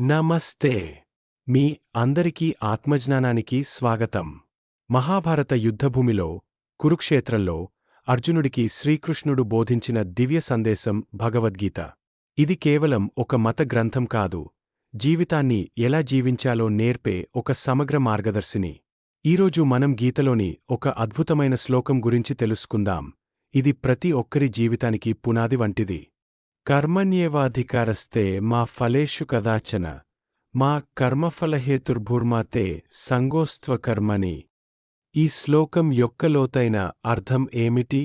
నమస్తే. మీ అందరికీ ఆత్మజ్ఞానానికి స్వాగతం. మహాభారత యుద్ధభూమిలో, కురుక్షేత్రంలో అర్జునుడికి శ్రీకృష్ణుడు బోధించిన దివ్య సందేశం భగవద్గీత. ఇది కేవలం ఒక మత గ్రంథం కాదు, జీవితాన్ని ఎలా జీవించాలో నేర్పే ఒక సమగ్ర మార్గదర్శిని. ఈరోజు మనం గీతలోని ఒక అద్భుతమైన శ్లోకం గురించి తెలుసుకుందాం. ఇది ప్రతి ఒక్కరి జీవితానికి పునాది వంటిది. కర్మణ్యేవాధికారస్తే మా ఫలేషు కదాచన మా కర్మఫలహేతుర్భుర్మాతే సంగోస్త్వకర్మణి. ఈ శ్లోకం యొక్క లోతైన అర్థం ఏమిటి?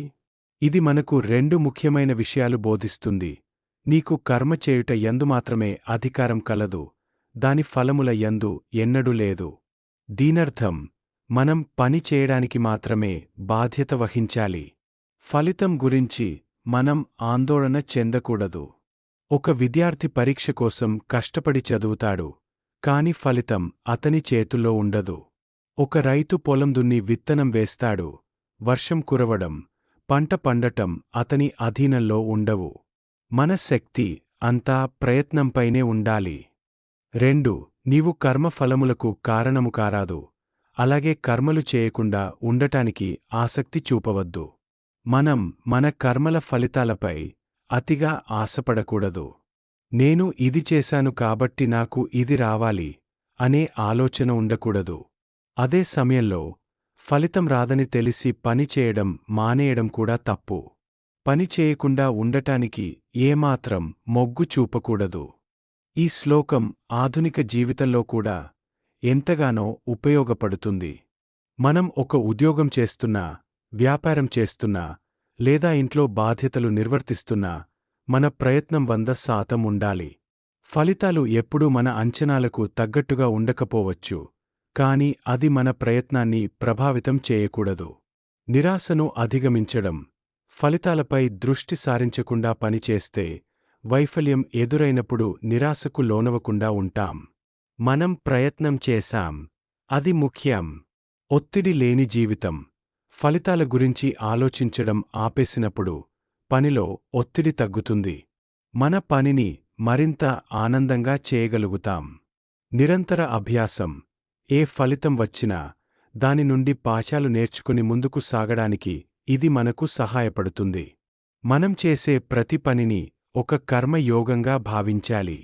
ఇది మనకు రెండు ముఖ్యమైన విషయాలు బోధిస్తుంది. నీకు కర్మ చేయుట యందు మాత్రమే అధికారం కలదు, దాని ఫలముల యందు ఎన్నడూ లేదు. దీనర్థం, మనం పని చేయడానికి మాత్రమే బాధ్యత వహించాలి. ఫలితం గురించి మనం ఆందోళన చెందకూడదు. ఒక విద్యార్థి పరీక్ష కోసం కష్టపడి చదువుతాడు, కాని ఫలితం అతని చేతుల్లో ఉండదు. ఒక రైతు పొలం దున్ని విత్తనం వేస్తాడు, వర్షం కురవడం, పంట పండటం అతని అధీనంలో ఉండవు. మన శక్తి అంతా ప్రయత్నంపైనే ఉండాలి. 2. నీవు కర్మఫలములకు కారణము కారాదు, అలాగే కర్మలు చేయకుండా ఉండటానికి ఆసక్తి చూపవద్దు. మనం మన కర్మల ఫలితాలపై అతిగా ఆశపడకూడదు. నేను ఇది చేశాను కాబట్టి నాకు ఇది రావాలి అనే ఆలోచన ఉండకూడదు. అదే సమయంలో ఫలితం రాదని తెలిసి పని చేయడం మానేయడం కూడా తప్పు. పని చేయకుండా ఉండటానికి ఏమాత్రం మొగ్గు చూపకూడదు. ఈ శ్లోకం ఆధునిక జీవితంలో కూడా ఎంతగానో ఉపయోగపడుతుంది. మనం ఒక ఉద్యోగం చేస్తున్నా, వ్యాపారం చేస్తున్నా, లేదా ఇంట్లో బాధ్యతలు నిర్వర్తిస్తున్నా మన ప్రయత్నం 100% ఉండాలి. ఫలితాలు ఎప్పుడూ మన అంచనాలకు తగ్గట్టుగా ఉండకపోవచ్చు, కాని అది మన ప్రయత్నాన్ని ప్రభావితం చేయకూడదు. నిరాశను అధిగమించడం, ఫలితాలపై దృష్టి సారించకుండా పనిచేస్తే వైఫల్యం ఎదురైనప్పుడు నిరాశకు లోనవకుండా ఉంటాం. మనం ప్రయత్నం చేశాం, అది ముఖ్యం. ఒత్తిడి లేని జీవితం. ఫలితాల గురించి ఆలోచించడం ఆపేసినప్పుడు పనిలో ఒత్తిడి తగ్గుతుంది. మన పనిని మరింత ఆనందంగా చేయగలుగుతాం. నిరంతర అభ్యాసం. ఏ ఫలితం వచ్చినా దాని నుండి పాఠాలు నేర్చుకుని ముందుకు సాగడానికి ఇది మనకు సహాయపడుతుంది. మనం చేసే ప్రతి పనిని ఒక కర్మయోగంగా భావించాలి.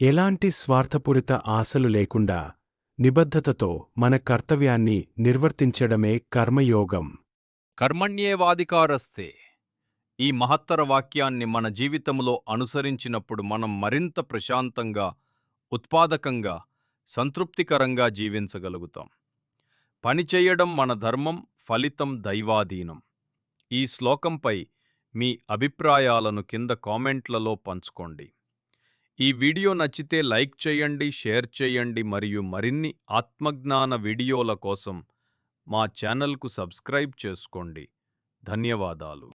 ఎలాంటి స్వార్థపూరిత ఆశలు లేకుండా నిబద్ధతతో మన కర్తవ్యాన్ని నిర్వర్తించడమే కర్మయోగం. కర్మణ్యేవాధికారస్తే. ఈ మహత్తర వాక్యాన్ని మన జీవితంలో అనుసరించినప్పుడు మనం మరింత ప్రశాంతంగా, ఉత్పాదకంగా, సంతృప్తికరంగా జీవించగలుగుతాం. పనిచేయడం మన ధర్మం, ఫలితం దైవాధీనం. ఈ శ్లోకంపై మీ అభిప్రాయాలను కింద కామెంట్లలో పంచుకోండి. ఈ వీడియో నచ్చితే లైక్ చేయండి, షేర్ చేయండి మరియు మరిన్ని ఆత్మజ్ఞాన వీడియోల కోసం మా ఛానల్కు సబ్స్క్రైబ్ చేసుకోండి. ధన్యవాదాలు.